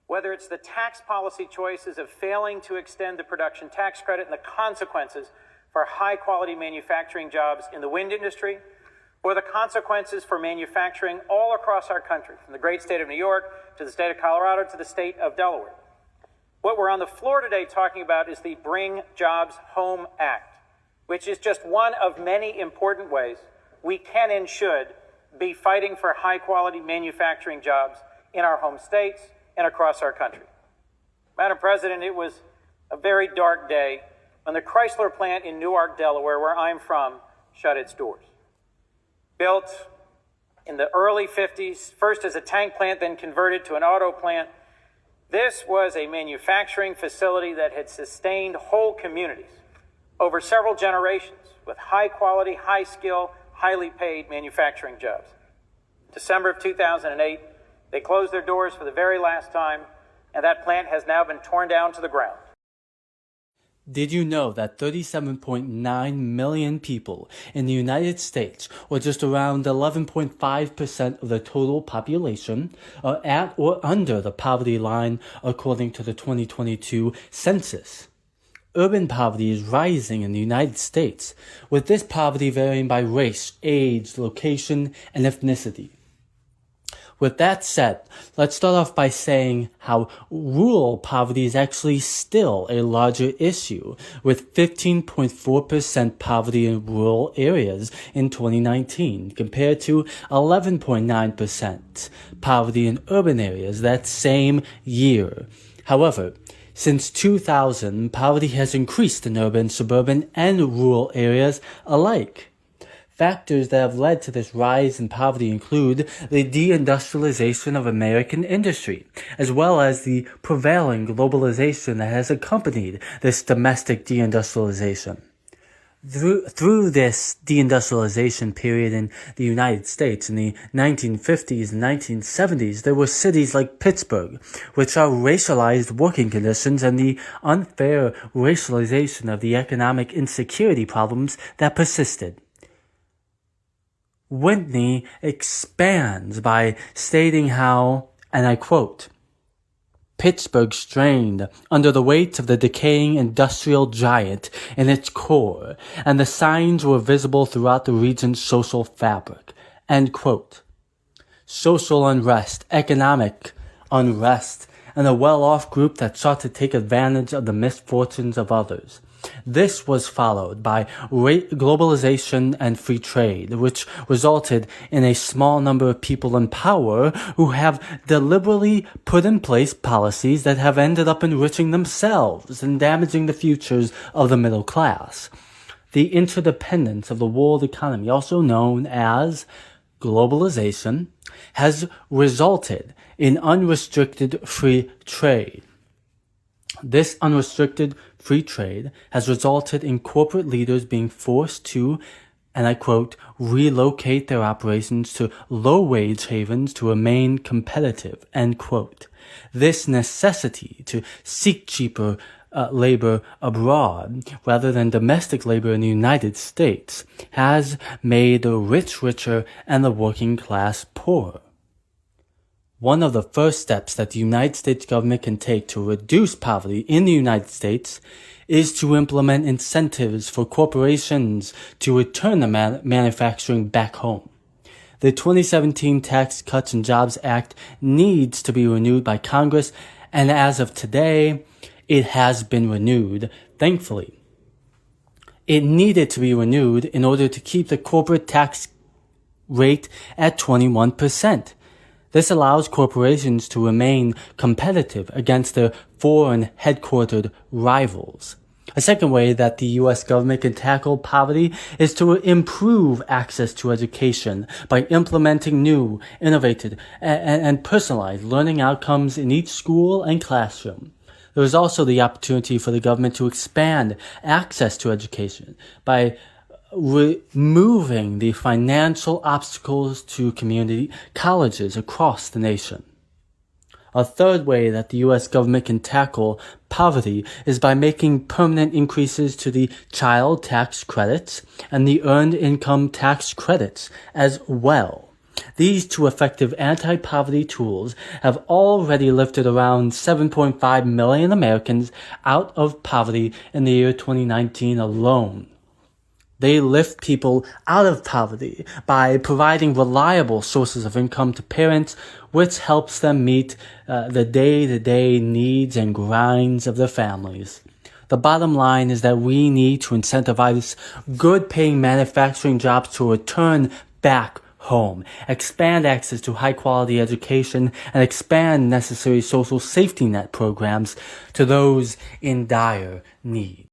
whether it's the tax policy choices of failing to extend the production tax credit and the consequences for high-quality manufacturing jobs in the wind industry, or the consequences for manufacturing all across our country, from the great state of New York to the state of Colorado to the state of Delaware. What we're on the floor today talking about is the Bring Jobs Home Act, which is just one of many important ways we can and should be fighting for high-quality manufacturing jobs in our home states and across our country. Madam President, it was a very dark day when the Chrysler plant in Newark, Delaware, where I'm from, shut its doors. Built in the early 50s, first as a tank plant, then converted to an auto plant, this was a manufacturing facility that had sustained whole communities over several generations with high-quality, high-skill, highly paid manufacturing jobs. December of 2008, they closed their doors for the very last time, and that plant has now been torn down to the ground. Did you know that 37.9 million people in the United States, or just around 11.5% of the total population, are at or under the poverty line according to the 2022 census? Urban poverty is rising in the United States, with this poverty varying by race, age, location, and ethnicity. With that said, let's start off by saying how rural poverty is actually still a larger issue, with 15.4% poverty in rural areas in 2019, compared to 11.9% poverty in urban areas that same year. However, since 2000, poverty has increased in urban, suburban, and rural areas alike. Factors that have led to this rise in poverty include the deindustrialization of American industry, as well as the prevailing globalization that has accompanied this domestic deindustrialization. Through this deindustrialization period in the United States in the 1950s and 1970s, there were cities like Pittsburgh, which saw racialized working conditions and the unfair racialization of the economic insecurity problems that persisted. Whitney expands by stating how, and I quote, Pittsburgh strained under the weight of the decaying industrial giant in its core, and the signs were visible throughout the region's social fabric. End quote. Social unrest, economic unrest, and a well-off group that sought to take advantage of the misfortunes of others. This was followed by globalization and free trade, which resulted in a small number of people in power who have deliberately put in place policies that have ended up enriching themselves and damaging the futures of the middle class. The interdependence of the world economy, also known as globalization, has resulted in unrestricted free trade. This unrestricted free trade has resulted in corporate leaders being forced to, and I quote, relocate their operations to low-wage havens to remain competitive, end quote. This necessity to seek cheaper labor abroad rather than domestic labor in the United States has made the rich richer and the working class poorer. One of the first steps that the United States government can take to reduce poverty in the United States is to implement incentives for corporations to return the manufacturing back home. The 2017 Tax Cuts and Jobs Act needs to be renewed by Congress, and as of today, it has been renewed, thankfully. It needed to be renewed in order to keep the corporate tax rate at 21%. This allows corporations to remain competitive against their foreign headquartered rivals. A second way that the U.S. government can tackle poverty is to improve access to education by implementing new, innovative, and personalized learning outcomes in each school and classroom. There is also the opportunity for the government to expand access to education by removing the financial obstacles to community colleges across the nation. A third way that the U.S. government can tackle poverty is by making permanent increases to the child tax credits and the earned income tax credits as well. These two effective anti-poverty tools have already lifted around 7.5 million Americans out of poverty in the year 2019 alone. They lift people out of poverty by providing reliable sources of income to parents, which helps them meet the day-to-day needs and grinds of their families. The bottom line is that we need to incentivize good-paying manufacturing jobs to return back home, expand access to high-quality education, and expand necessary social safety net programs to those in dire need.